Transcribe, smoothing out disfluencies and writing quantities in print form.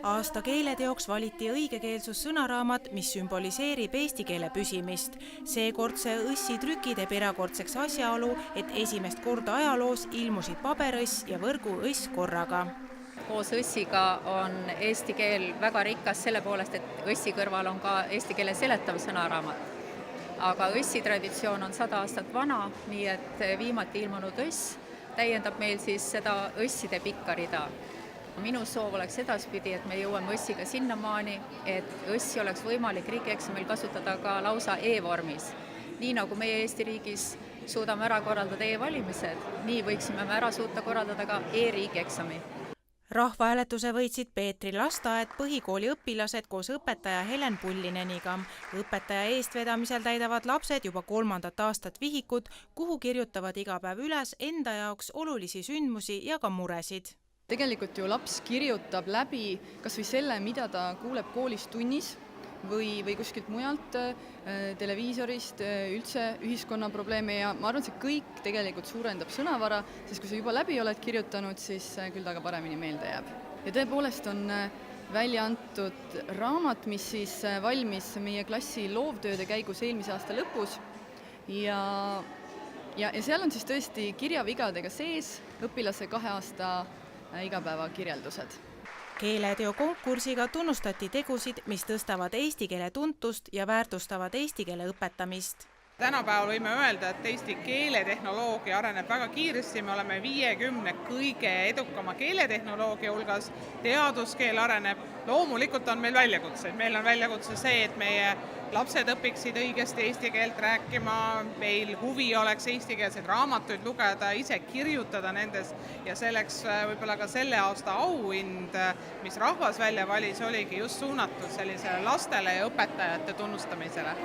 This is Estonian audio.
Aasta keeleteoks valiti õigekeelsus sõnaraamat, mis sümboliseerib eesti keele püsimist. Seekordse õssi trüki teeb erakordseks asjaolu, et esimest korda ajaloos ilmusid paberõss ja võrguõss korraga. Koos õssiga on eesti keel väga rikas selle poolest, et õssi kõrval on ka eesti keele seletav sõnaraamat. Aga õssi traditsioon on 100 aastat vana, nii et viimati ilmunud õss täiendab meil siis seda õsside pikka rida. Minu soov oleks edaspidi, et me jõuame õssiga sinnamaani, et õssi oleks võimalik riigieksamil kasutada ka lausa e-vormis. Nii nagu meie Eesti riigis suudame ära korraldada e-valimised, nii võiksime me ära suuta korraldada ka e-riigieksami. Rahvahääletuse võitsid Peetri lasteaed põhikooli õpilased koos õpetaja Helen Pullineniga. Õpetaja eestvedamisel täidavad lapsed juba 3. aastat vihikut, kuhu kirjutavad iga päev üles enda jaoks olulisi sündmusi ja ka muresid. Tegelikult ju laps kirjutab läbi kas või selle, mida ta kuuleb koolis tunnis või kuskilt mujalt, televiisorist, üldse ühiskonna probleeme ja ma arvan, et see kõik tegelikult suurendab sõnavara, sest kui sa juba läbi oled kirjutanud, siis küll ta ka paremini meelde jääb. Ja tõepoolest on välja antud raamat, mis siis valmis meie klassi loovtööde käigus eelmise aasta lõpus ja seal on siis tõesti kirjavigadega sees õpilase 2 aasta igapäeva kirjeldused. Keeleteo konkursiga tunnustati tegusid, mis tõstavad eesti keele tuntust ja väärtustavad eesti keele õpetamist. Tänapäeval võime öelda, et eesti keeletehnoloogia areneb väga kiiresti, me oleme 50 kõige edukama keeletehnoloogia hulgas, teaduskeel areneb, loomulikult on meil väljakutseid. Meil on väljakutse see, et meie lapsed õpiksid õigesti eesti keelt rääkima, meil huvi oleks eestikeelseid raamatuid lugeda, ise kirjutada nendes ja selleks võib-olla ka selle aasta auhind, mis rahvas välja valis, oligi just suunatud sellisele lastele ja õpetajate tunnustamisele.